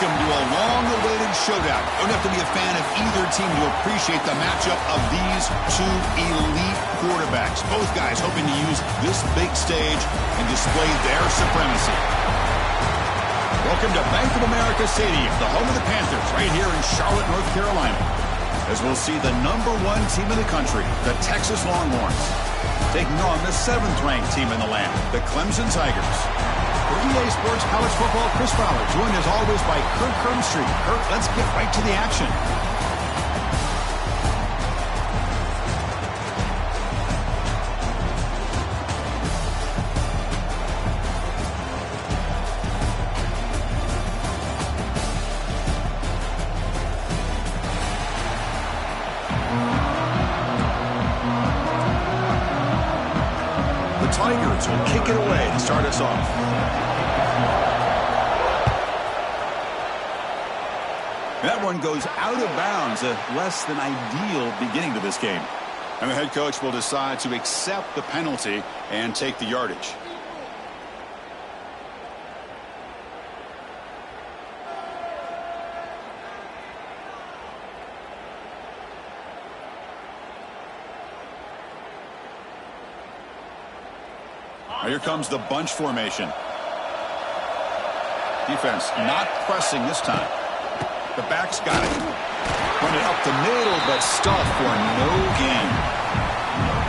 Welcome to a long-awaited showdown. You don't have to be a fan of either team to appreciate the matchup of these two elite quarterbacks. Both guys hoping to use this big stage and display their supremacy. Welcome to Bank of America Stadium, the home of the Panthers, right here in Charlotte, North Carolina. As we'll see the #1 team in the country, the Texas Longhorns, taking on the 7th-ranked team in the land, the Clemson Tigers. For EA Sports College Football, Chris Fowler, joined as always by Kirk Herbstreit. Kirk, let's get right to the action. The Tigers will kick it away to start us off. That one goes out of bounds, a less than ideal beginning to this game. And the head coach will decide to accept the penalty and take the yardage. Now here comes the bunch formation. Defense not pressing this time. The back's got it. Run it up the middle, but stuffed for no gain.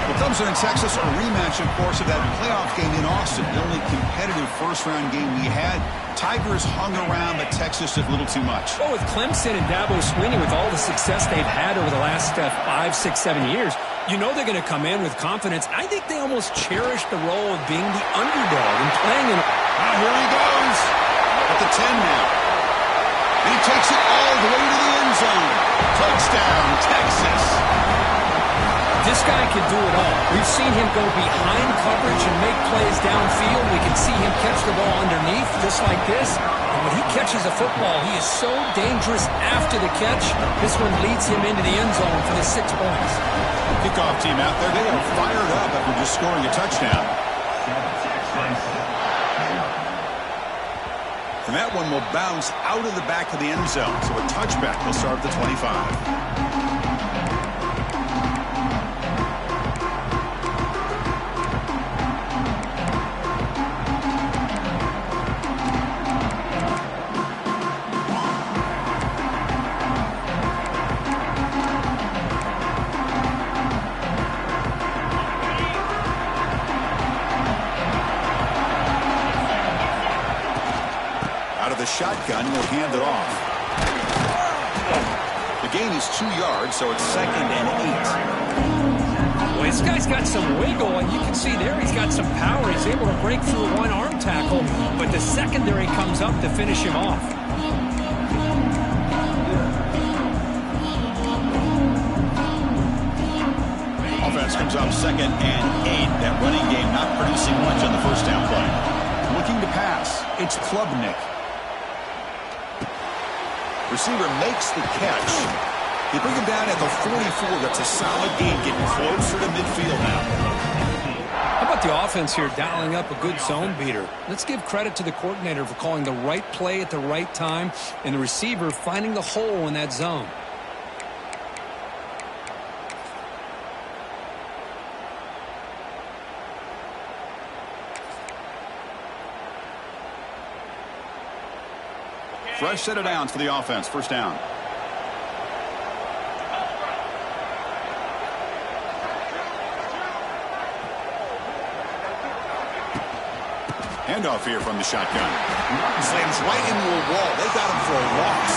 The Clemson and Texas, a rematch, of course, of that playoff game in Austin. The only competitive first-round game we had. Tigers hung around, but Texas did a little too much. Well, with Clemson and Dabo Swinney, with all the success they've had over the last 5, 6, 7 years, you know they're going to come in with confidence. I think they almost cherish the role of being the underdog and playing in. Now here he goes at the 10 now. And he takes it all the way to the end zone. Touchdown, Texas. This guy can do it all. We've seen him go behind coverage and make plays downfield. We can see him catch the ball underneath, just like this. And when he catches a football, he is so dangerous after the catch. This one leads him into the end zone for the 6 points. Kickoff team out there. They are fired up after just scoring a touchdown. And that one will bounce out of the back of the end zone. So a touchback will start at the 25. Shotgun, will hand it off. The gain is 2 yards, so it's 2nd and 8. Well, this guy's got some wiggle, and you can see there he's got some power. He's able to break through one arm tackle, but the secondary comes up to finish him off. Offense comes up 2nd and 8. That running game not producing much on the first down play. Looking to pass. It's Klubnik. Receiver makes the catch. They bring him down at the 44. That's a solid gain, getting closer to midfield now. How about the offense here dialing up a good zone beater? Let's give credit to the coordinator for calling the right play at the right time and the receiver finding the hole in that zone. Fresh set of downs for the offense. First down. Handoff here from the shotgun. Slams right into a wall. They got him for a loss.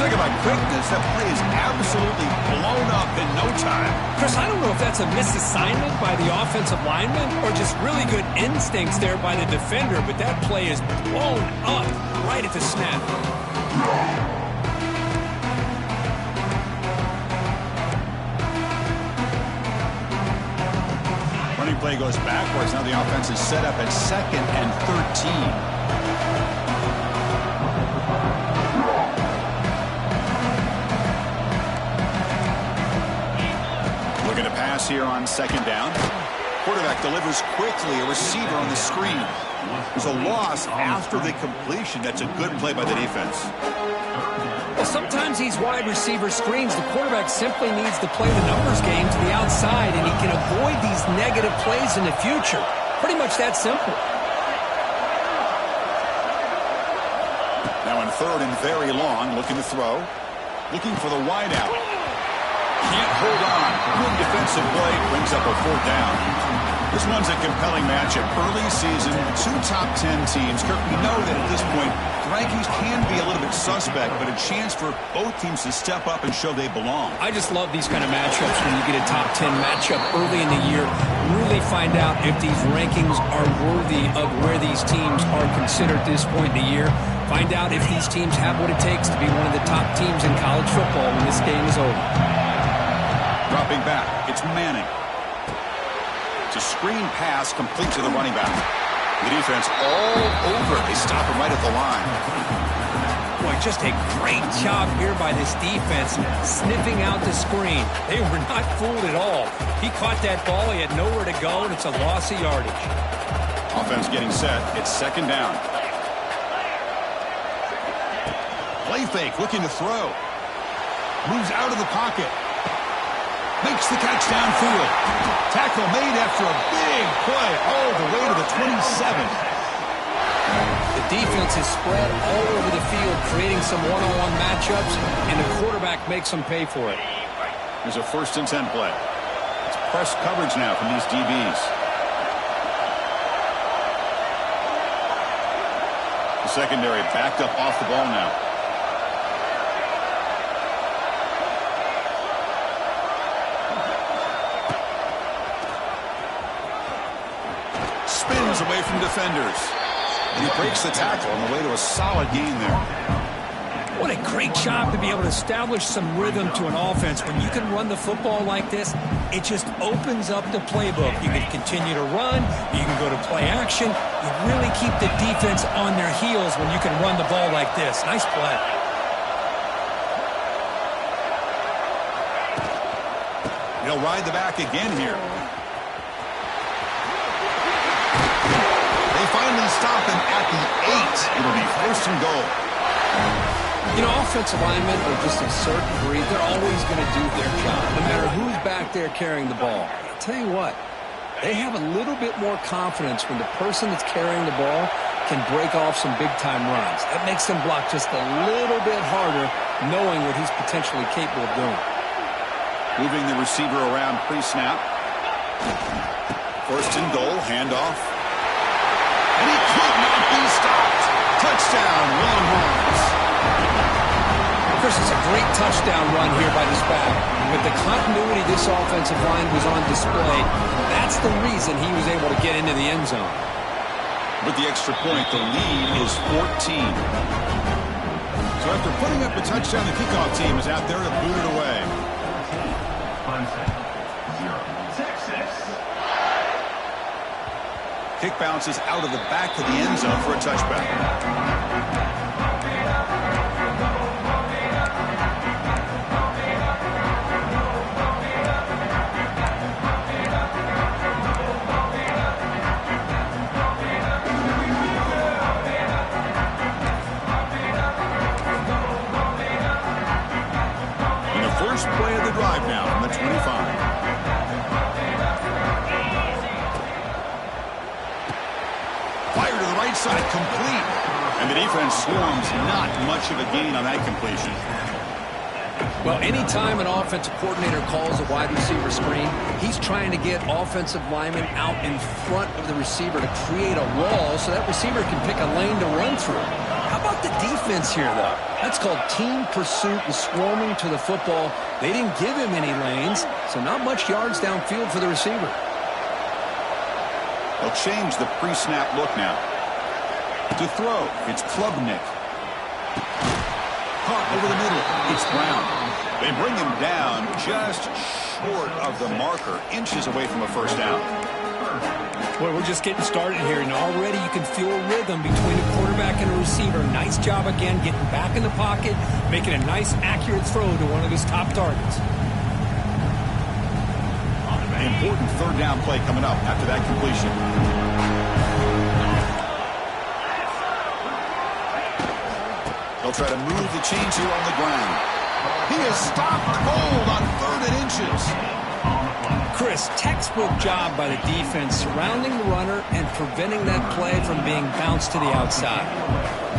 Talk about quickness. That play is absolutely blown up in no time. Chris, I don't know if that's a misassignment by the offensive lineman or just really good instincts there by the defender, but that play is blown up right at the snap. Running play goes backwards. Now the offense is set up at 2nd and 13. Looking to pass here on 2nd down. Quarterback delivers quickly, a receiver on the screen. There's a loss after the completion. That's a good play by the defense. Well, sometimes these wide receiver screens, the quarterback simply needs to play the numbers game to the outside, and he can avoid these negative plays in the future. Pretty much that simple. Now in third and very long, looking to throw. Looking for the wide out. Can't hold on. Good defensive play. Brings up a fourth down. This one's a compelling matchup. Early season, two top 10 teams. Kirk, we know that at this point, rankings can be a little bit suspect, but a chance for both teams to step up and show they belong. I just love these kind of matchups when you get a top 10 matchup early in the year. Really find out if these rankings are worthy of where these teams are considered at this point in the year. Find out if these teams have what it takes to be one of the top teams in college football when this game is over. Dropping back, it's Manning. It's a screen pass complete to the running back. The defense all over it. They stop him right at the line. Boy, just a great job here by this defense, sniffing out the screen. They were not fooled at all. He caught that ball. He had nowhere to go, and it's a loss of yardage. Offense getting set. It's second down. Play fake, looking to throw. Moves out of the pocket. Makes the catch downfield. Tackle made after a big play all the way to the 27. The defense is spread all over the field, creating some one-on-one matchups, and the quarterback makes them pay for it. There's a 1st and 10 play. It's press coverage now from these DBs. The secondary backed up off the ball now. Spins away from defenders. And he breaks the tackle on the way to a solid gain there. What a great job to be able to establish some rhythm to an offense. When you can run the football like this, it just opens up the playbook. You can continue to run. You can go to play action. You really keep the defense on their heels when you can run the ball like this. Nice play. He'll ride the back again here. They finally stop him at the 8. It'll be 1st and goal. You know, offensive linemen are just a certain breed. They're always going to do their job, no matter who's back there carrying the ball. I'll tell you what, they have a little bit more confidence when the person that's carrying the ball can break off some big-time runs. That makes them block just a little bit harder, knowing what he's potentially capable of doing. Moving the receiver around pre-snap. 1st and goal, handoff. And he could not be stopped. Touchdown, Longhorns. Chris, it's a great touchdown run here by this back. With the continuity this offensive line was on display, that's the reason he was able to get into the end zone. With the extra point, the lead is 14. So after putting up a touchdown, the kickoff team is out there to boot it away. Kick bounces out of the back of the end zone for a touchback. And the first play of the drive now from the 25. Fire to the right side, complete. And the defense swarms, not much of a gain on that completion. Well, anytime an offensive coordinator calls a wide receiver screen, he's trying to get offensive linemen out in front of the receiver to create a wall so that receiver can pick a lane to run through. How about the defense here, though? That's called team pursuit and swarming to the football. They didn't give him any lanes, so not much yards downfield for the receiver. They'll change the pre-snap look now. To throw, it's Klubnik. Caught over the middle, it's Brown. They bring him down just short of the marker, inches away from a 1st down. Well, we're just getting started here, and already you can feel a rhythm between a quarterback and a receiver. Nice job again getting back in the pocket, making a nice, accurate throw to one of his top targets. In important third down play coming up after that completion. They'll try to move the chains here on the ground. He is stopped cold on 3rd and inches. Chris, textbook job by the defense surrounding the runner and preventing that play from being bounced to the outside.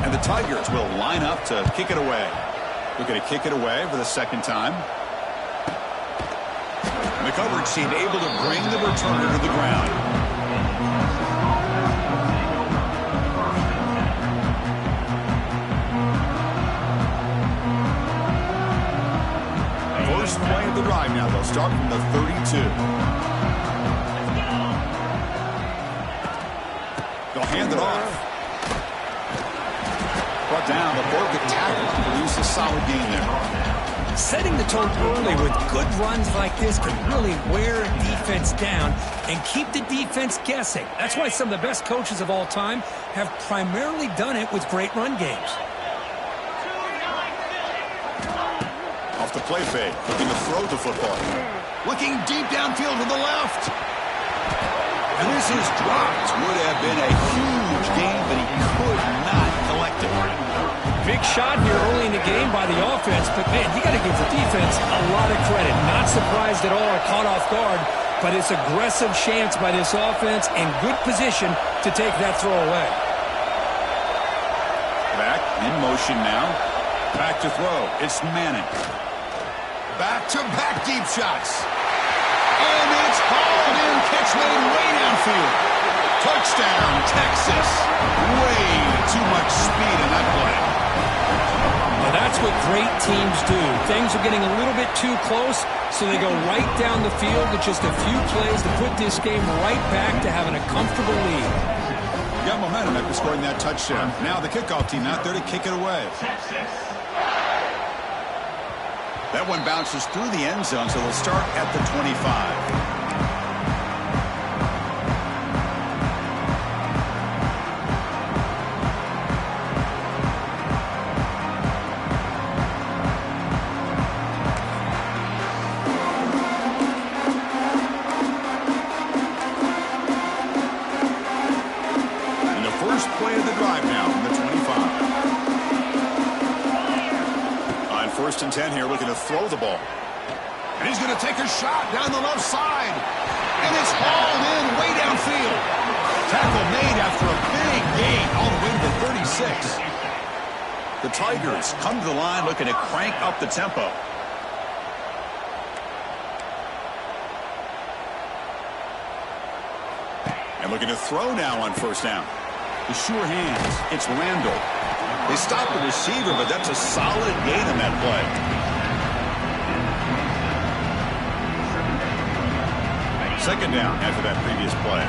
And the Tigers will line up to kick it away. We're going to kick it away for the second time. And the coverage team able to bring the returner to the ground. First play of the drive now. They'll start from the 32. They'll hand it off. Brought down. The Borg tackle to produce a solid gain there. Setting the tone early with good runs like this can really wear a defense down and keep the defense guessing. That's why some of the best coaches of all time have primarily done it with great run games. Off the play fake, looking to throw the football. Looking deep downfield to the left. And this is dropped. Would have been a huge gain, but he could not collect it. Big shot here early in the game by the offense, but man, you got to give the defense a lot of credit. Not surprised at all or caught off guard, but it's aggressive chance by this offense and good position to take that throw away. Back in motion now. Back to throw. It's Manning. Back-to-back deep shots. And it's hauled in. Catch made way downfield. Touchdown, Texas. Way too much speed in that play. Now that's what great teams do. Things are getting a little bit too close, so they go right down the field with just a few plays to put this game right back to having a comfortable lead. Got momentum after scoring that touchdown. Now the kickoff team out there to kick it away. That one bounces through the end zone, so they'll start at the 25. First and 10 here, looking to throw the ball. And he's going to take a shot down the left side. And it's hauled in way downfield. Tackle made after a big gain all the way to the 36. The Tigers come to the line looking to crank up the tempo. And looking to throw now on first down. The sure hands. It's Randall. They stop the receiver, but that's a solid gain in that play. Second down after that previous play.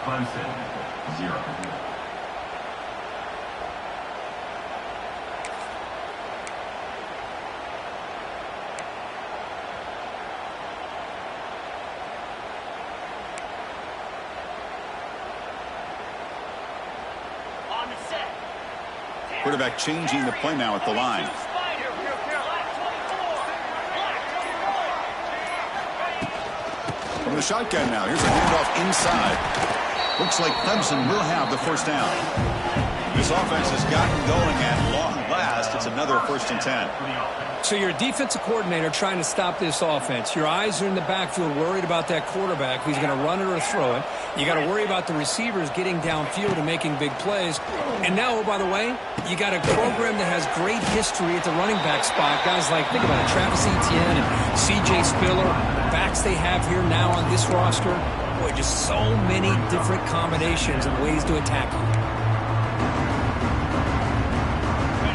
Clemson, 0. Quarterback changing the play now at the line. From the shotgun now. Here's a handoff inside. Looks like Clemson will have the first down. This offense has gotten going at long last. It's another first and 10. So you're a defensive coordinator trying to stop this offense. Your eyes are in the backfield worried about that quarterback, if he's going to run it or throw it. You got to worry about the receivers getting downfield and making big plays. And now, oh, by the way, you got a program that has great history at the running back spot. Guys like, think about it, Travis Etienne and C.J. Spiller, the backs they have here now on this roster. Boy, just so many different combinations and ways to attack them.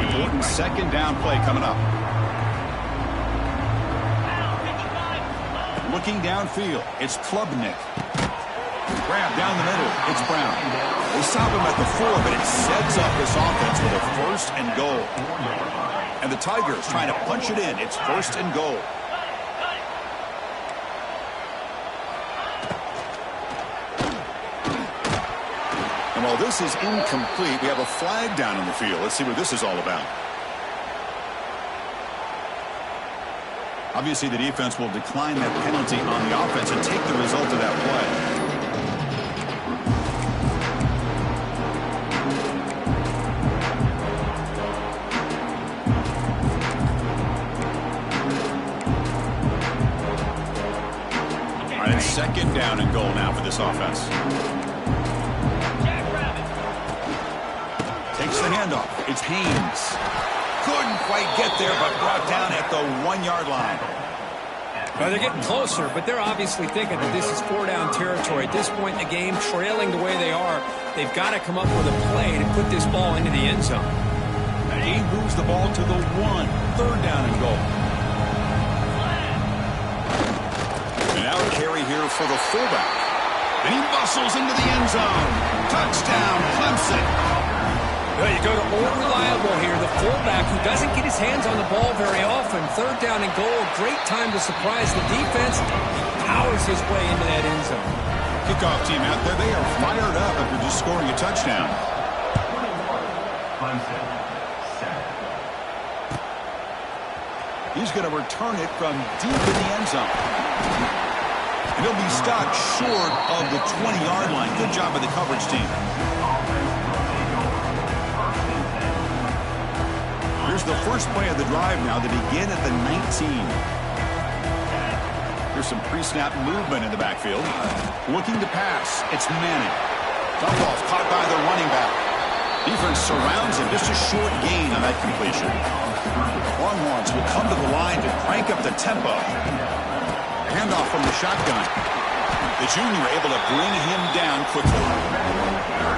Important second down play coming up. Looking downfield, it's Klubnik. Grab down the middle, it's Brown. They stop him at the 4, but it sets up this offense with a first and goal. And the Tigers trying to punch it in. It's first and goal. And while this is incomplete, we have a flag down in the field. Let's see what this is all about. Obviously, the defense will decline that penalty on the offense and take the result of that play. All right, it's second down and goal now for this offense. Takes the handoff. It's Haynes. Couldn't quite get there, but brought down at the 1-yard line. Well, they're getting closer, but they're obviously thinking that this is 4-down territory. At this point in the game, trailing the way they are, they've got to come up with a play to put this ball into the end zone. And he moves the ball to the 1. Third down and goal. And now a carry here for the fullback. And he muscles into the end zone. Touchdown, Clemson. Well, you go to old reliable here, the fullback who doesn't get his hands on the ball very often. Third down and goal, great time to surprise the defense. He powers his way into that end zone. Kickoff team out there, they are fired up after just scoring a touchdown. Clemson, 7. He's going to return it from deep in the end zone. And he'll be stopped short of the 20-yard line. Good job by the coverage team. Here's the first play of the drive now to begin at the 19. Here's some pre-snap movement in the backfield. Looking to pass. It's Manning. Dump off caught by the running back. Defense surrounds him. Just a short gain on that completion. Longhorns will come to the line to crank up the tempo. Handoff from the shotgun. The junior able to bring him down quickly.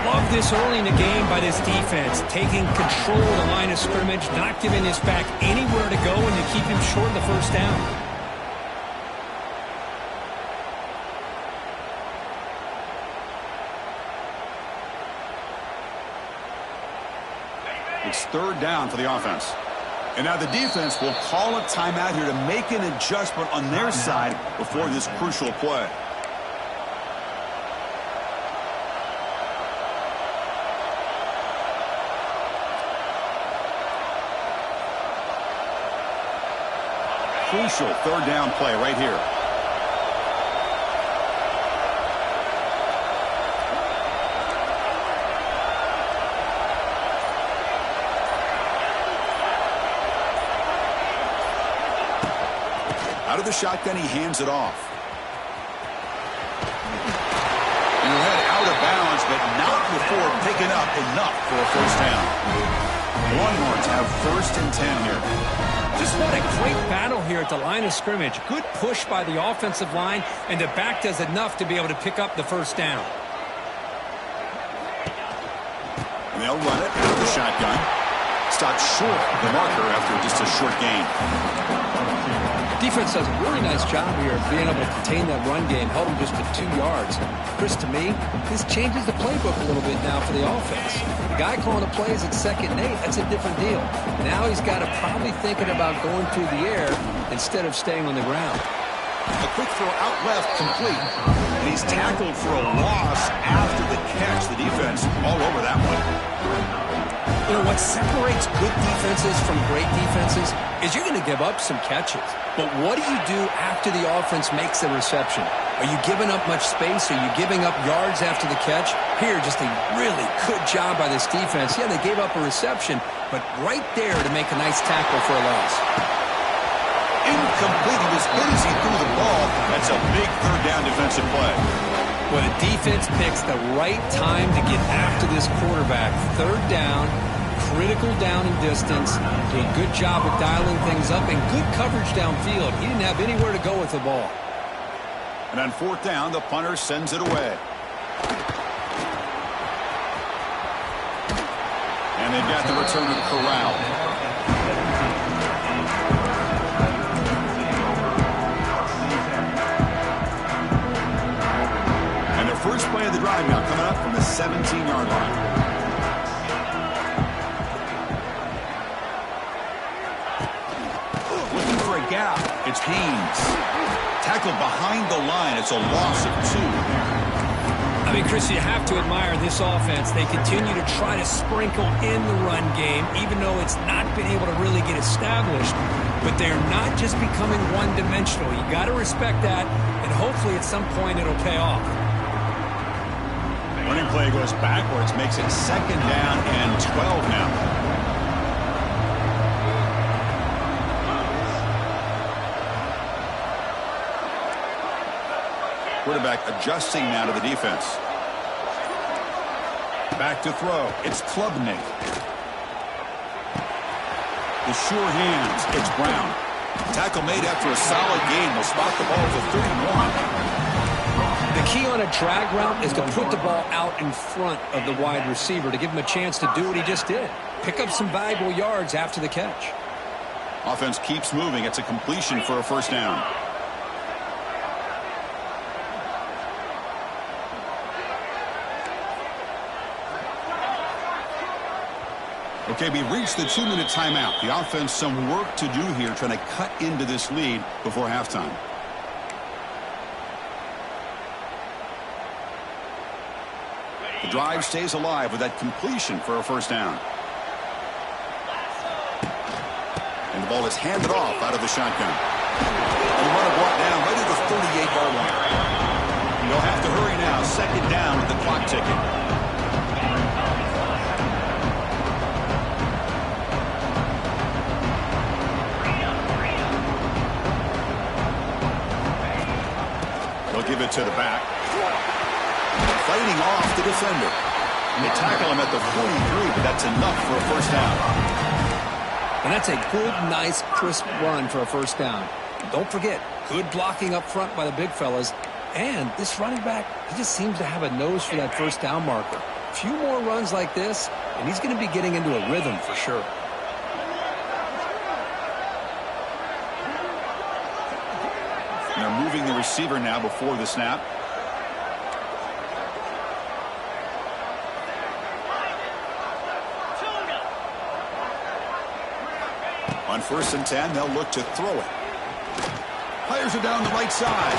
Love this early in the game by this defense, taking control of the line of scrimmage, not giving this back anywhere to go, and to keep him short of the first down. It's third down for the offense. And now the defense will call a timeout here to make an adjustment on their side before this crucial play. Crucial third down play right here. Out of the shotgun, he hands it off. And he'll head out of bounds, but not before picking up enough for a first down. Longhorns have first and 10 here. Just what a great battle here at the line of scrimmage. Good push by the offensive line, and the back does enough to be able to pick up the first down. And they'll run it out of the shotgun. Stopped short of the marker after just a short gain. Defense does a really nice job here of being able to contain that run game, held them just to 2 yards. Chris, to me, this changes the playbook a little bit now for the offense. The guy calling the plays at 2nd and 8, that's a different deal. Now he's got to probably thinking about going through the air instead of staying on the ground. A quick throw out left, complete. And he's tackled for a loss after the catch. The defense all over that one. You know, what separates good defenses from great defenses is you're going to give up some catches. But what do you do after the offense makes the reception? Are you giving up much space? Are you giving up yards after the catch? Here, just a really good job by this defense. Yeah, they gave up a reception, but right there to make a nice tackle for a loss. Incomplete. He was hit as he threw the ball. That's a big third down defensive play. Well, the defense picks the right time to get after this quarterback. Third down, critical down and distance. Did a good job of dialing things up and good coverage downfield. He didn't have anywhere to go with the ball. And on fourth down, the punter sends it away. And they've got the return of Corral. And the first play of the drive now coming up from the 17-yard line. Gap. It's Haynes. Tackled behind the line. It's a loss of 2. I mean, Chris, you have to admire this offense. They continue to try to sprinkle in the run game, even though it's not been able to really get established. But they're not just becoming one-dimensional. You got to respect that, and hopefully at some point it'll pay off. Running play goes backwards, makes it second down and 12 now. Quarterback adjusting now to the defense. Back to throw. It's Klubnik. The sure hands. It's Brown. Tackle made after a solid gain. They'll spot the ball for 31. The key on a drag route is to put the ball out in front of the wide receiver to give him a chance to do what he just did. Pick up some valuable yards after the catch. Offense keeps moving. It's a completion for a first down. Okay, we reached the 2-minute timeout. The offense some work to do here trying to cut into this lead before halftime. The drive stays alive with that completion for a first down. And the ball is handed off out of the shotgun. And the runner brought down right at the 38-yard line. They'll have to hurry now. Second down with the clock ticking. They'll give it to the back. Fighting off the defender. And they tackle him at the 43, but that's enough for a first down. And that's a good, nice, crisp run for a first down. Don't forget, good blocking up front by the big fellas. And this running back, he just seems to have a nose for that first down marker. A few more runs like this, and he's going to be getting into a rhythm for sure. And they're moving the receiver now before the snap. On 1st and 10, they'll look to throw it. Fires it down the right side.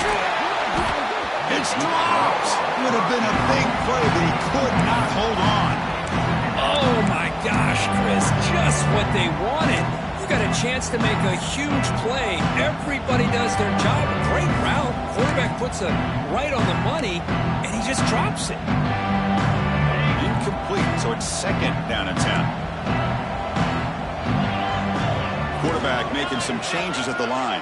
It's dropped. Would have been a big play, but he could not hold on. Oh, my gosh, Chris, just what they wanted. You got a chance to make a huge play. Everybody does their job. Great route. Quarterback puts it right on the money, and he just drops it. Incomplete, so it's second down and 10. Quarterback making some changes at the line.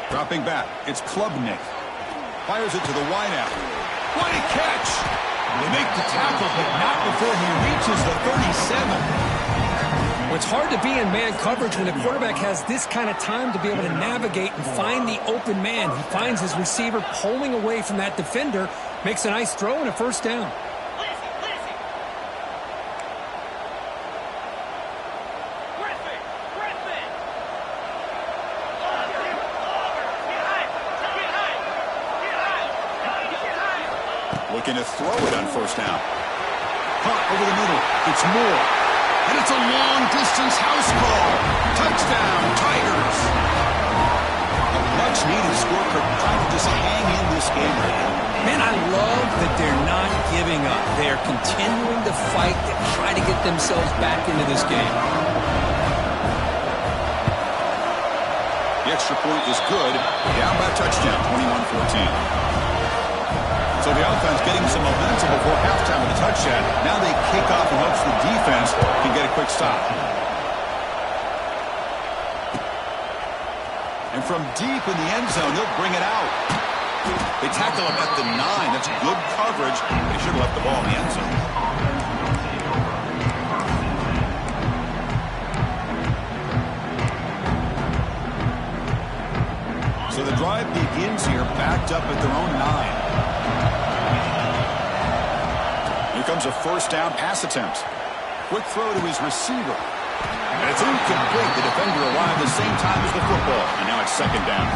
Dropping back, it's Klubnik. Fires it to the wideout. What a catch! They make the tackle, but not before he reaches the 37. Well, it's hard to be in man coverage when the quarterback has this kind of time to be able to navigate and find the open man. He finds his receiver pulling away from that defender, makes a nice throw and a first down. Looking to throw it on first down. Caught over the middle. It's Moore. And it's a long-distance house call. Touchdown, Tigers. A much-needed score for trying to just hang in this game right now. Man, I love that they're not giving up. They are continuing to fight to try to get themselves back into this game. The extra point is good. Down by a touchdown, 21-14. So the offense getting some momentum before halftime with a touchdown. Now they kick off and hopes the defense can get a quick stop. And from deep in the end zone, they'll bring it out. They tackle him at the 9. That's good coverage. They should have left the ball in the end zone. So the drive begins here, backed up at their own 9. Here comes a first down pass attempt. Quick throw to his receiver. And it's incomplete. The defender arrived the same time as the football. And now it's second down.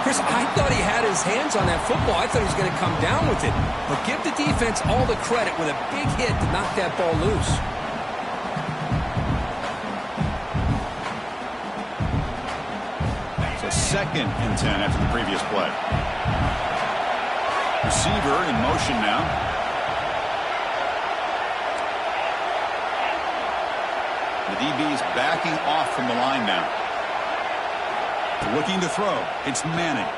Chris, I thought he had his hands on that football. I thought he was going to come down with it. But give the defense all the credit with a big hit to knock that ball loose. 2nd and 10 after the previous play. Receiver in motion now. The DB is backing off from the line now. Looking to throw. It's Manning.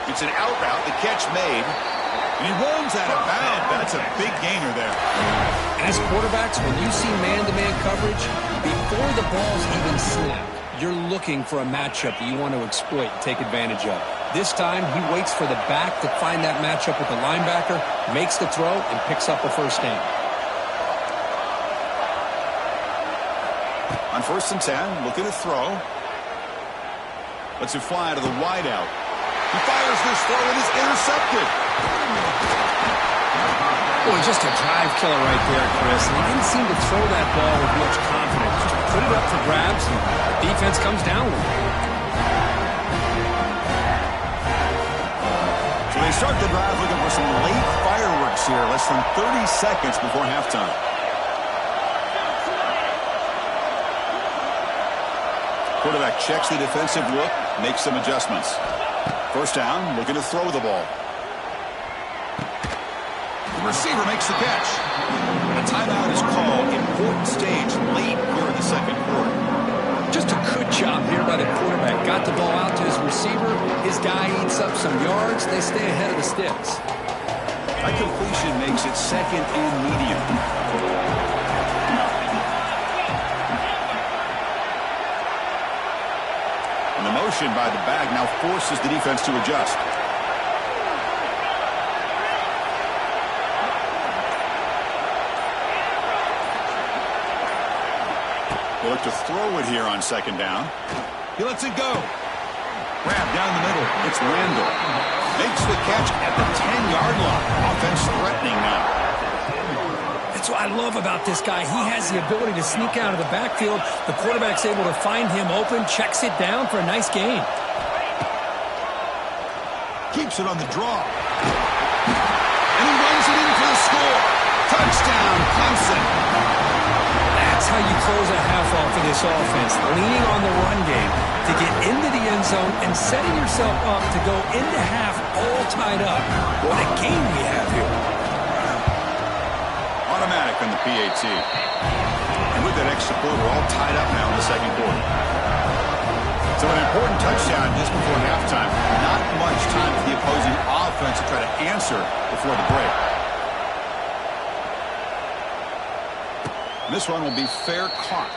It's an out route. The catch made. And he runs out of bounds. That's a big gainer there. As quarterbacks, when you see man-to-man coverage, before the ball's even snapped, you're looking for a matchup that you want to exploit and take advantage of. This time, he waits for the back to find that matchup with the linebacker, makes the throw, and picks up a first down. On 1st and 10, looking to throw. Lets it fly to the wideout. He fires this throw and is intercepted. Boy, just a drive killer right there, Chris. And he didn't seem to throw that ball with much confidence. Just put it up for grabs, and the defense comes down with it. So they start the drive looking for some late fireworks here, less than 30 seconds before halftime. Quarterback checks the defensive look, makes some adjustments. 1st down, looking to throw the ball. The receiver makes the catch. A timeout is called. Important stage late here in the 2nd quarter. Just a good job here by the quarterback. Got the ball out to his receiver. His guy eats up some yards. They stay ahead of the sticks. That completion makes it 2nd and medium. And the motion by the back now forces the defense to adjust. They look to throw it here on 2nd down. He lets it go. Grab down the middle. It's Randall. Makes the catch at the 10-yard line. Offense threatening now. That's what I love about this guy. He has the ability to sneak out of the backfield. The quarterback's able to find him open, checks it down for a nice gain. Keeps it on the draw. And he runs it in for the score. Touchdown, Clemson. That's how you close a half off of this offense, leaning on the run game to get into the end zone and setting yourself up to go into half all tied up. What a game we have here. Automatic on the PAT. And with that extra point, we're all tied up now in the 2nd quarter. So an important touchdown just before halftime. Not much time for the opposing offense to try to answer before the break. This one will be fair caught.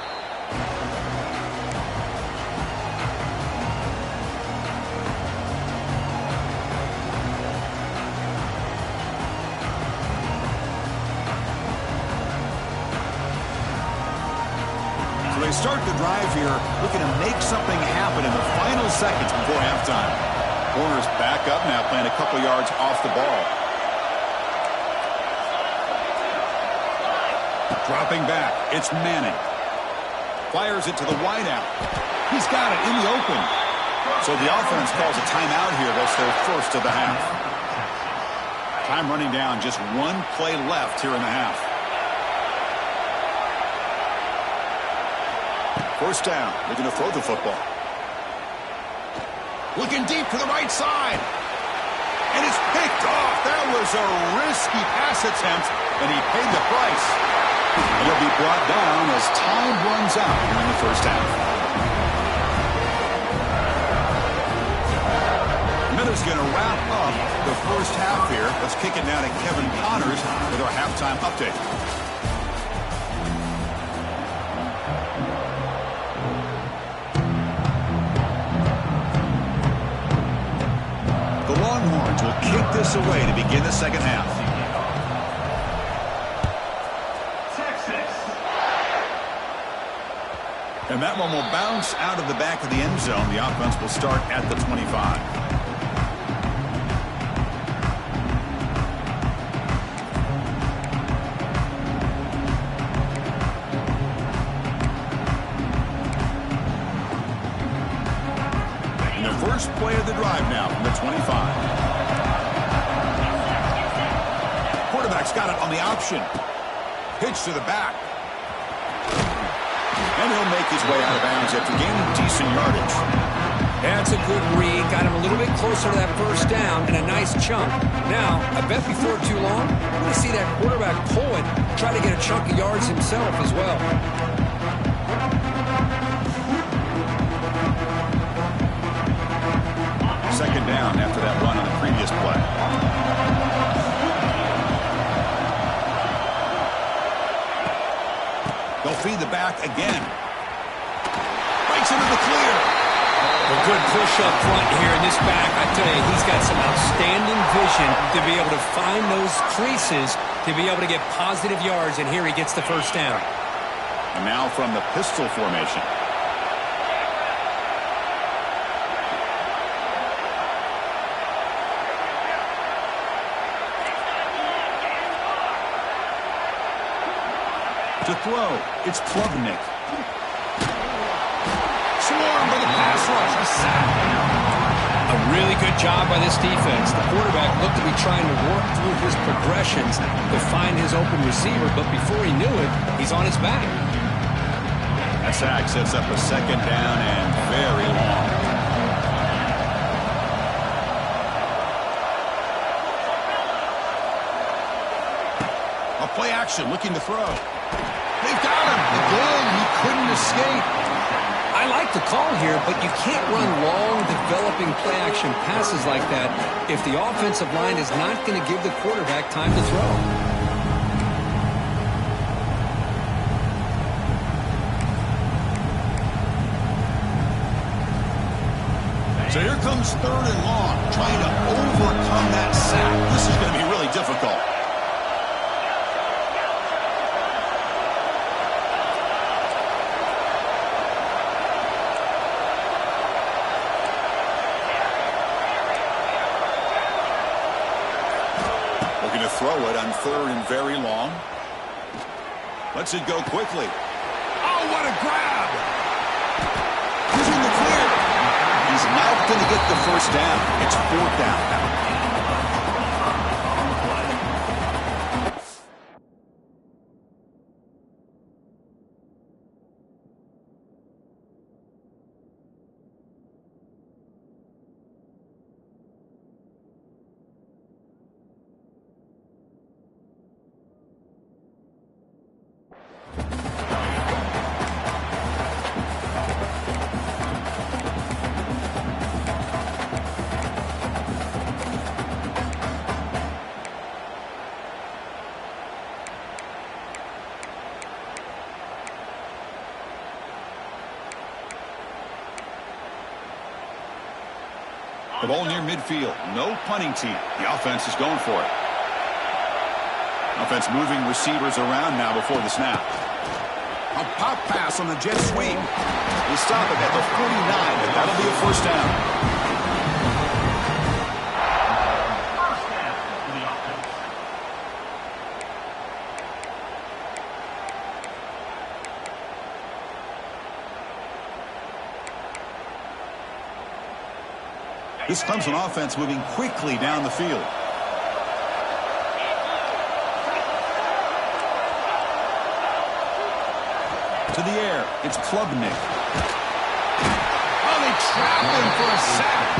So they start the drive here, looking to make something happen in the final seconds before halftime. Corners back up now, playing a couple yards off the ball. Dropping back, it's Manning. Fires it to the wideout. He's got it in the open. So the offense calls a timeout here. That's their first of the half. Time running down, just one play left here in the half. 1st down, looking to throw the football. Looking deep to the right side. And it's picked off. That was a risky pass attempt, and he paid the price. And he'll be brought down as time runs out here in the 1st half. Miller's going to wrap up the 1st half here. Let's kick it now to Kevin Connors with our halftime update. The Longhorns will kick this away to begin the 2nd half. And that one will bounce out of the back of the end zone. The offense will start at the 25. And the first play of the drive now from the 25. Quarterback's got it on the option. Pitch to the back. And he'll make his way out of bounds after gaining decent yardage. That's a good read. Got him a little bit closer to that first down and a nice chunk. Now, I bet before too long, we're going to see that quarterback pull it, try to get a chunk of yards himself as well. Second down after that run on the previous play. They'll feed the back again. Breaks into the clear. A good push up front here in this back. I tell you, he's got some outstanding vision to be able to find those creases, to be able to get positive yards, and here he gets the first down. And now from the pistol formation. To throw, it's Klubnik. Swarm with a pass rush, a sack. A really good job by this defense. The quarterback looked to be trying to work through his progressions to find his open receiver, but before he knew it, he's on his back. That sack sets up a second down and very long. A play action, looking to throw. They've got him. Again, he couldn't escape. I like the call here, but you can't run long, developing play-action passes like that if the offensive line is not going to give the quarterback time to throw. So here comes third and long, trying to overcome that sack. This is going to be really difficult. Throw it on third and very long. Lets it go quickly. Oh, what a grab! He's in the clear. He's not going to get the first down. It's fourth down now. The ball near midfield. No punting team. The offense is going for it. Offense moving receivers around now before the snap. A pop pass on the jet sweep. They stop it at the 49, and that'll be a first down. This Clemson offense moving quickly down the field. To the air, it's Klubnik. Oh, they trap him for a sack.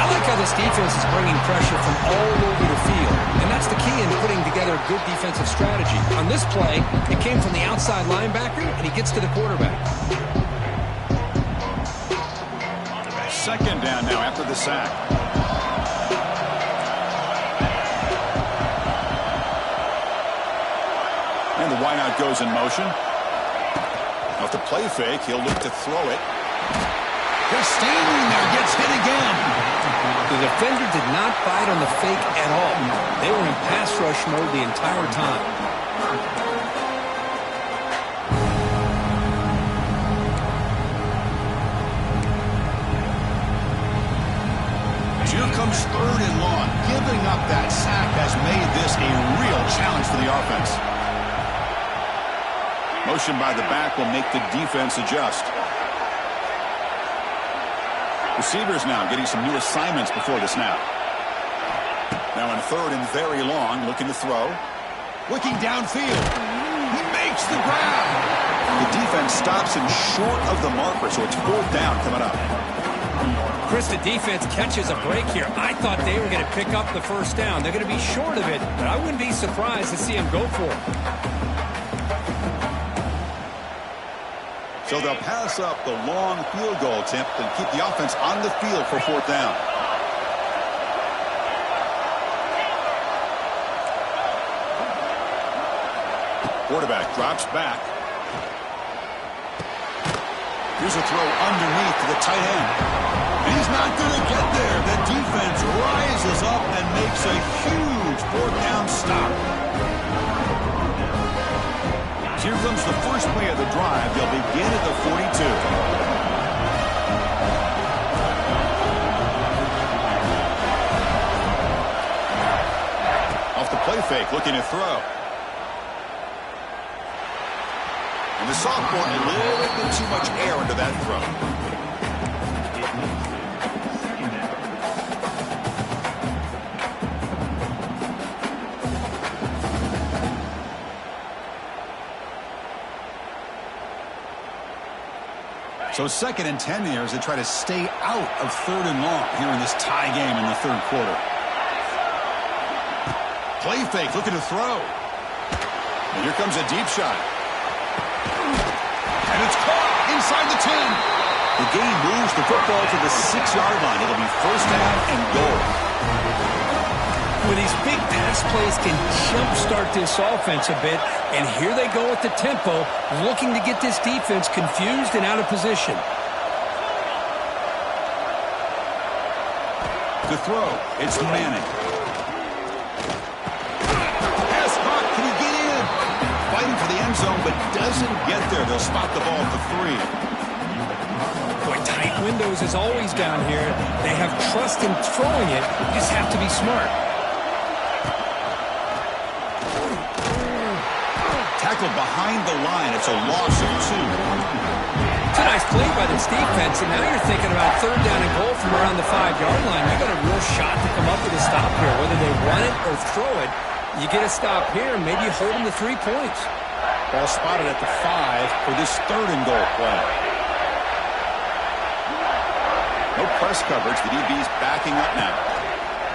I like how this defense is bringing pressure from all over the field, and that's the key in putting together a good defensive strategy. On this play, it came from the outside linebacker, and he gets to the quarterback. Second down now after the sack. And the wideout goes in motion. Off the play fake, he'll look to throw it. They're standing there, gets hit again. The defender did not bite on the fake at all. They were in pass rush mode the entire time. Here comes third and long. Giving up that sack has made this a real challenge for the offense. Motion by the back will make the defense adjust. Receivers now getting some new assignments before the snap. Now in third and very long, looking to throw. Looking downfield. He makes the grab. The defense stops him short of the marker, so it's fourth down coming up. Chris, the defense catches a break here. I thought they were going to pick up the first down. They're going to be short of it, but I wouldn't be surprised to see them go for it. So they'll pass up the long field goal attempt and keep the offense on the field for fourth down. Quarterback drops back. Here's a throw underneath to the tight end. He's not going to get there. The defense rises up and makes a huge fourth down stop. Here comes the first play of the drive. They'll begin at the 42. Off the play fake, looking to throw. And the sophomore, a little bit too much air into that throw. So 2nd and 10 here as they try to stay out of 3rd and long here in this tie game in the 3rd quarter. Play fake, looking to throw. And here comes a deep shot. And it's caught inside the 10. The game moves the football to the 6-yard line. It'll be first down and goal. Well, these big pass plays can jumpstart this offense a bit, and here they go at the tempo, looking to get this defense confused and out of position. To throw, it's Manning. Pass caught, can he get in? Fighting for the end zone, but doesn't get there. They'll spot the ball at the 3. Boy, tight windows is always down here. They have trust in throwing it. You just have to be smart. Tackled behind the line. It's a loss of 2. It's a nice play by this defense, and now you're thinking about 3rd down and goal from around the 5-yard line. You got a real shot to come up with a stop here. Whether they run it or throw it, you get a stop here, and maybe you hold them to 3 points. Ball spotted at the 5 for this 3rd and goal play. No press coverage. The DB's backing up now.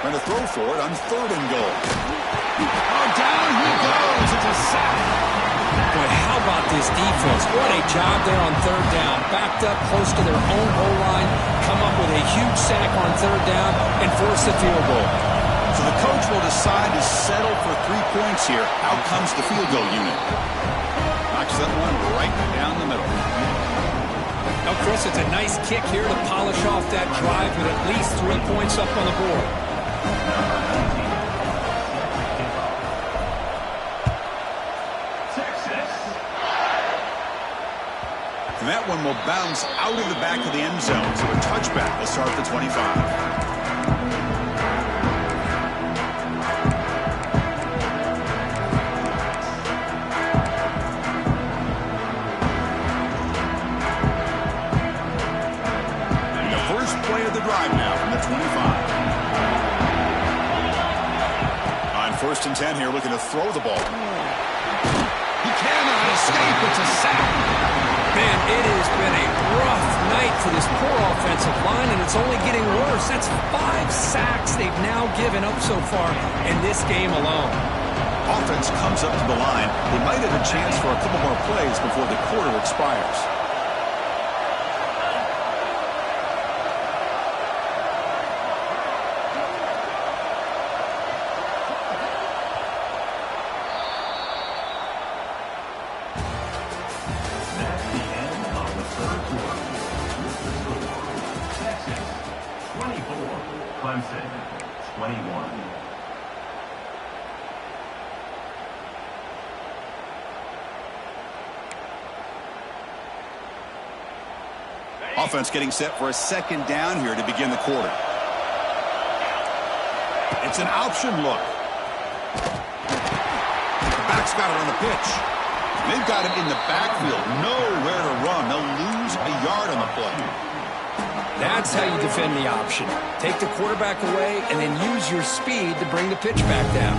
Trying to throw for it on 3rd and goal. Oh, down he goes. It's a sack. Boy, how about this defense? What a job there on 3rd down. Backed up close to their own goal line, come up with a huge sack on 3rd down, and force the field goal. So the coach will decide to settle for 3 points here. Out comes the field goal unit. Knocks that one right down the middle. Now, Chris, it's a nice kick here to polish off that drive with at least 3 points up on the board. And that one will bounce out of the back of the end zone. So a touchback will start at the 25. And the first play of the drive now from the 25. On 1st and 10 here, looking to throw the ball. He cannot escape. It's a sack. Man, it has been a rough night for this poor offensive line, and it's only getting worse. That's 5 sacks they've now given up so far in this game alone. Offense comes up to the line. They might have a chance for a couple more plays before the quarter expires. Clemson, 21. Offense getting set for a 2nd down here to begin the quarter. It's an option look. The back's got it on the pitch. They've got him in the backfield. Nowhere to run. They'll lose a yard on the play. That's how you defend the option. Take the quarterback away and then use your speed to bring the pitch back down.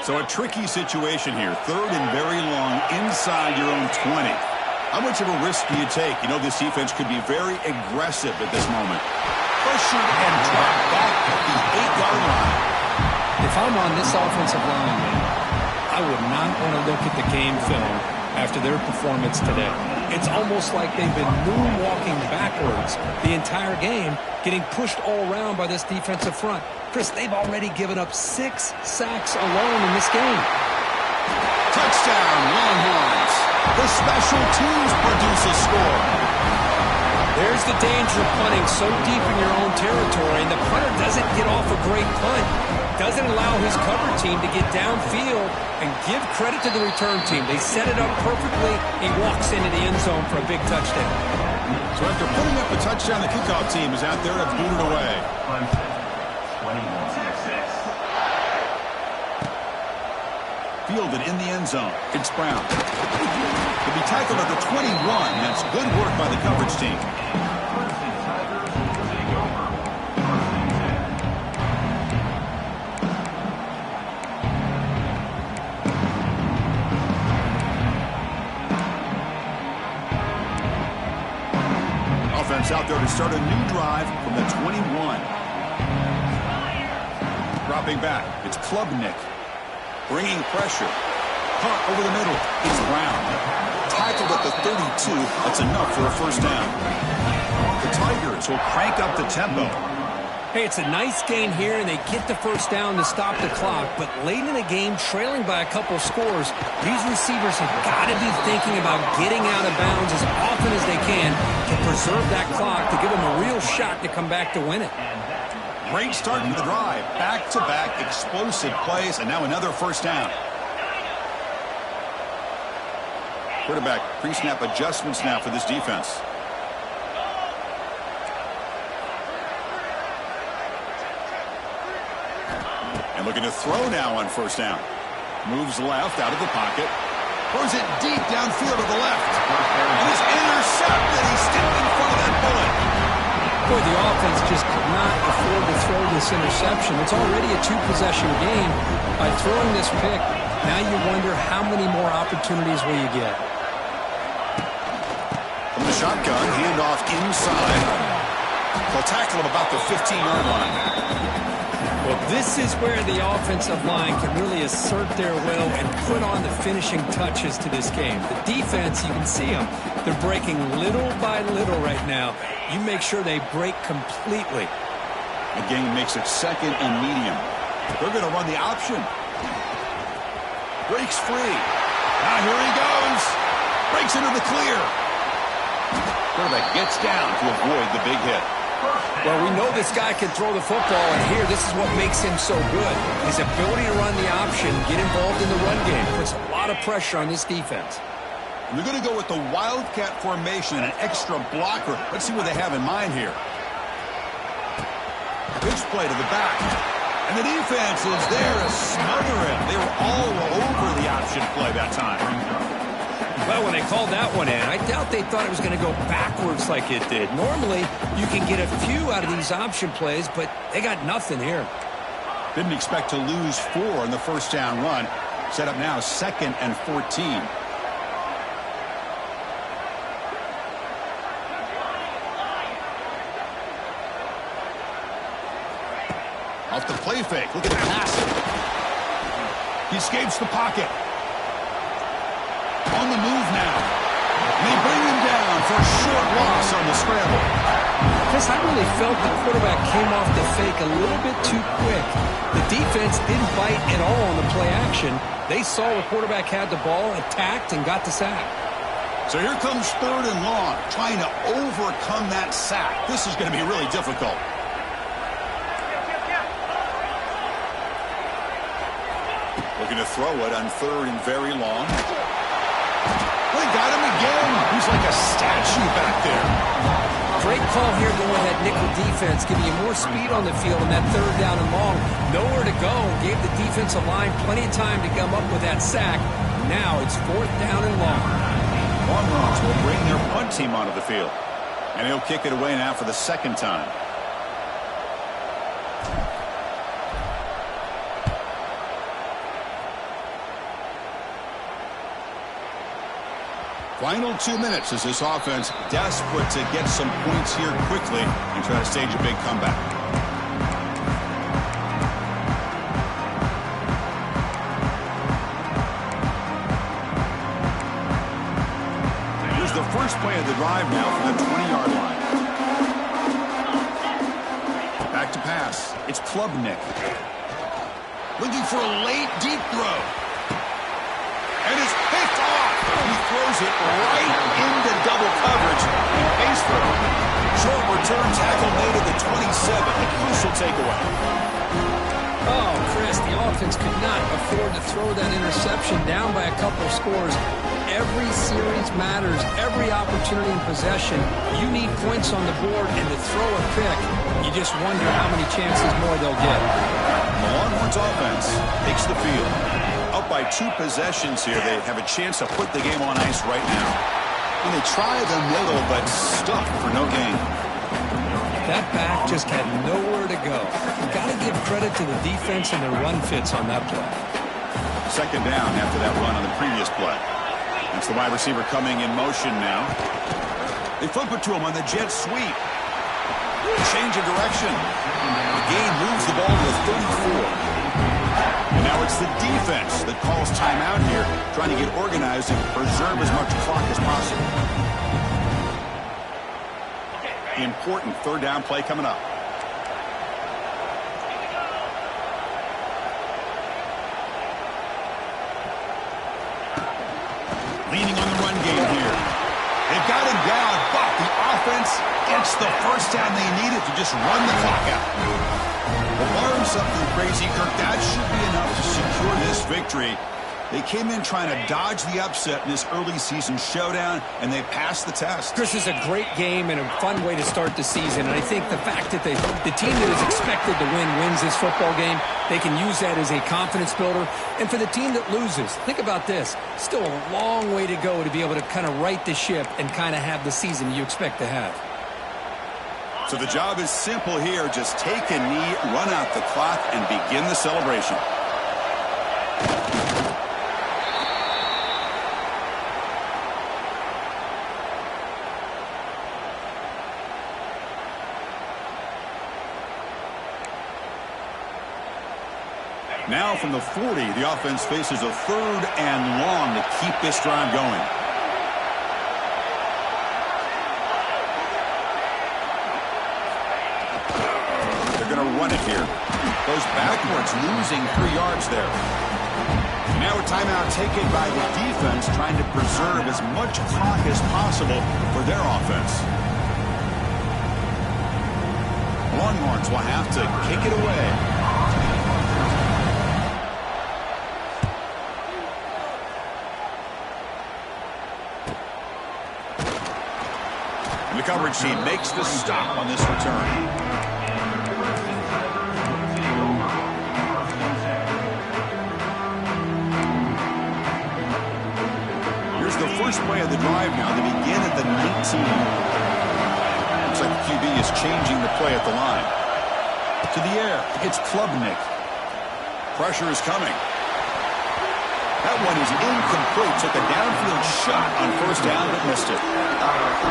So a tricky situation here. 3rd and very long inside your own 20. How much of a risk do you take? You know, this defense could be very aggressive at this moment. Pressured and dropped back at the 8-yard line. If I'm on this offensive line, man, I would not want to look at the game film after their performance today. It's almost like they've been moonwalking backwards the entire game, getting pushed all around by this defensive front. Chris, they've already given up 6 sacks alone in this game. Touchdown, Longhorns. The special teams produce a score. There's the danger of punting so deep in your own territory, and the punter doesn't get off a great punt. Doesn't allow his cover team to get downfield and give credit to the return team. They set it up perfectly. He walks into the end zone for a big touchdown. So after putting up a touchdown, the kickoff team is out there to boot it away. Clemson, 21-6. Fielded in the end zone. It's Brown. To be tackled at the 21. That's good work by the coverage team. Clemson Tigers take over. 1st and 10. Offense out there to start a new drive from the 21. Dropping back. It's Klubnik. Bringing pressure. Caught over the middle. It's Brown. Tackled at the 32. That's enough for a first down. The Tigers will crank up the tempo. Hey, it's a nice gain here, and they get the first down to stop the clock. But late in the game, trailing by a couple scores, these receivers have got to be thinking about getting out of bounds as often as they can to preserve that clock, to give them a real shot to come back to win it. Great start to the drive. Back-to-back explosive plays, and now another first down. Quarterback pre-snap adjustments now for this defense. And looking to throw now on first down. Moves left out of the pocket. Throws it deep downfield to the left. And it's intercepted. He's stepped in front of that bullet. Boy, the offense just could not afford to throw this interception. It's already a 2-possession game. By throwing this pick, now you wonder how many more opportunities will you get. From the shotgun, handoff inside. They'll tackle him about the 15-yard line. Well, this is where the offensive line can really assert their will and put on the finishing touches to this game. The defense, you can see them. They're breaking little by little right now. You make sure they break completely. The game makes it 2nd and medium. They're going to run the option. Breaks free. Now here he goes. Breaks into the clear. Quarterback gets down to avoid the big hit. Well, we know this guy can throw the football, and here, this is what makes him so good. His ability to run the option, get involved in the run game, puts a lot of pressure on this defense. And they're going to go with the Wildcat formation and an extra blocker. Let's see what they have in mind here. Pitch play to the back. And the defense is there to smother him. They were all over the option play that time. Well, when they called that one in, I doubt they thought it was going to go backwards like it did. Normally, you can get a few out of these option plays, but they got nothing here. Didn't expect to lose 4 on the first down run. Set up now 2nd and 14. Off the play fake. Look at the pass. He escapes the pocket. On the move now. And they bring him down for a short loss on the scramble. Chris, I really felt the quarterback came off the fake a little bit too quick. The defense didn't bite at all on the play action. They saw the quarterback had the ball, attacked, and got the sack. So here comes 3rd and long, trying to overcome that sack. This is going to be really difficult. Looking to throw it on 3rd and very long. They got him again. He's like a statue back there. Great call here going that nickel defense, giving you more speed on the field on that 3rd down and long. Nowhere to go. Gave the defensive line plenty of time to come up with that sack. Now it's 4th down and long. Longhorns will bring their punt team onto the field. And he'll kick it away now for the 2nd time. Final 2 minutes as this offense desperate to get some points here quickly and try to stage a big comeback. Here's the first play of the drive now from the 20-yard line. Back to pass. It's Klubnik. Looking for a late deep throw. And it's picked off. He throws it right into double coverage and pays for it. Short return tackle made at the 27. A crucial takeaway. Oh, Chris, the offense could not afford to throw that interception down by a couple of scores. Every series matters. Every opportunity in possession. You need points on the board, and to throw a pick, you just wonder how many chances more they'll get. The Longhorns offense takes the field. Up by 2 possessions here. They have a chance to put the game on ice right now. And they try the middle, but stuck for no gain. That back just had nowhere to go. You've got to give credit to the defense and their run fits on that play. Second down after that run on the previous play. It's the wide receiver coming in motion now. They flip it to him on the jet sweep. Change of direction. The game moves the ball to the 34. And now it's the defense that calls timeout here, trying to get organized and preserve as much clock as possible. The important third down play coming up. Leaning on the run game here. They've got him down, but the offense gets the first down they needed to just run the clock out. Well, barring something crazy, Kirk, that should be enough to secure this victory. They came in trying to dodge the upset in this early season showdown, and they passed the test. Chris, is a great game and a fun way to start the season. And I think the fact that the team that is expected to win wins this football game, they can use that as a confidence builder. And for the team that loses, think about this. Still a long way to go to be able to kind of right the ship and kind of have the season you expect to have. So the job is simple here. Just take a knee, run out the clock, and begin the celebration. Now from the 40, the offense faces a 3rd and long to keep this drive going. They're going to run it here. Goes backwards, losing 3 yards there. Now a timeout taken by the defense, trying to preserve as much clock as possible for their offense. Longhorns will have to kick it away. The coverage team makes the stop on this return. Here's the first play of the drive now. They begin at the 19. Looks like the QB is changing the play at the line. To the air. It's Klubnik. Pressure is coming. That one is incomplete. Took a downfield shot on first down, but missed it.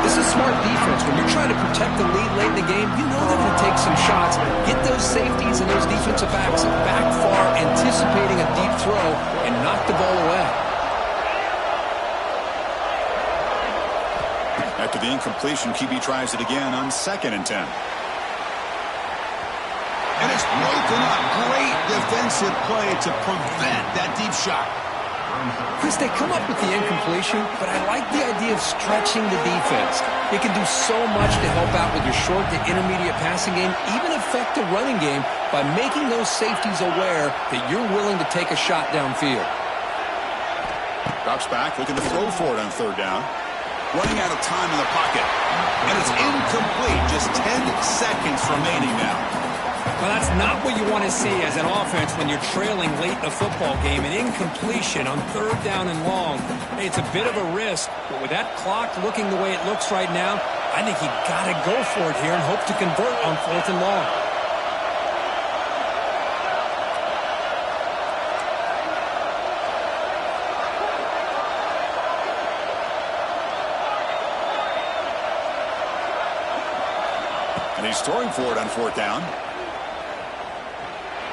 This is smart defense. When you're trying to protect the lead late in the game, you know they're going to take some shots. Get those safeties and those defensive backs back far, anticipating a deep throw, and knock the ball away. After the incompletion, QB tries it again on 2nd and 10. And it's broken up. Great defensive play to prevent that deep shot. Chris, they come up with the incompletion, but I like the idea of stretching the defense. It can do so much to help out with your short to intermediate passing game, even affect the running game by making those safeties aware that you're willing to take a shot downfield. Drops back, looking to throw for it on 3rd down. Running out of time in the pocket. And it's incomplete. Just 10 seconds remaining now. Well, that's not what you want to see as an offense when you're trailing late in a football game. An incompletion on 3rd down and long. Hey, it's a bit of a risk, but with that clock looking the way it looks right now, I think you got to go for it here and hope to convert on 4th and long. And he's throwing for it on 4th down.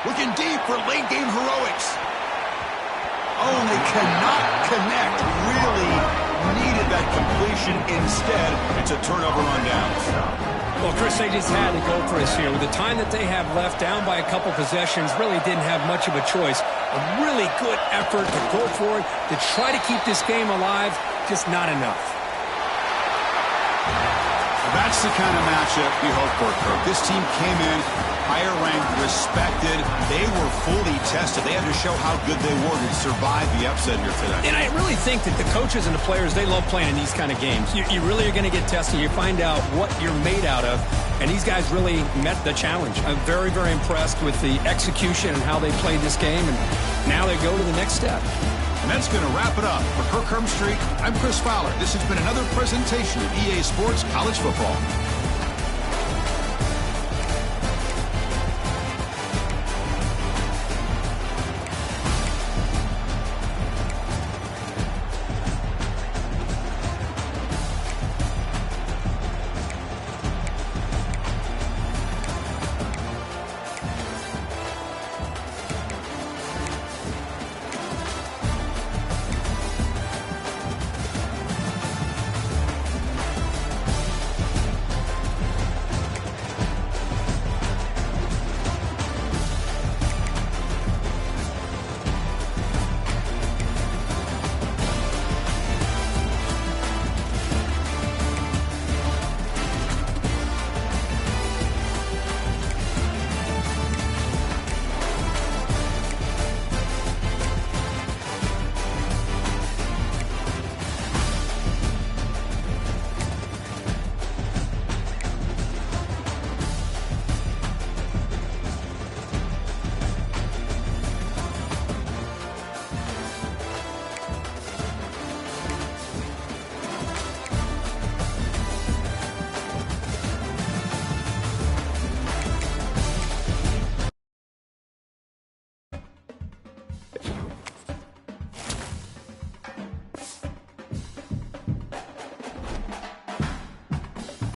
Looking deep for late game heroics. Oh, and they cannot connect. Really needed that completion. Instead, it's a turnover on downs. Well, Chris, they just had to go for us here. With the time that they have left, down by a couple possessions, really didn't have much of a choice. A really good effort to go for it, to try to keep this game alive, just not enough. That's the kind of matchup we hope for, Kirk. This team came in higher ranked, respected. They were fully tested. They had to show how good they were to survive the upset here today. And I really think that the coaches and the players, they love playing in these kind of games. You really are going to get tested. You find out what you're made out of. And these guys really met the challenge. I'm very, very impressed with the execution and how they played this game. And now they go to the next step. And that's going to wrap it up. For Kirk Herbstreit, I'm Chris Fowler. This has been another presentation of EA Sports College Football.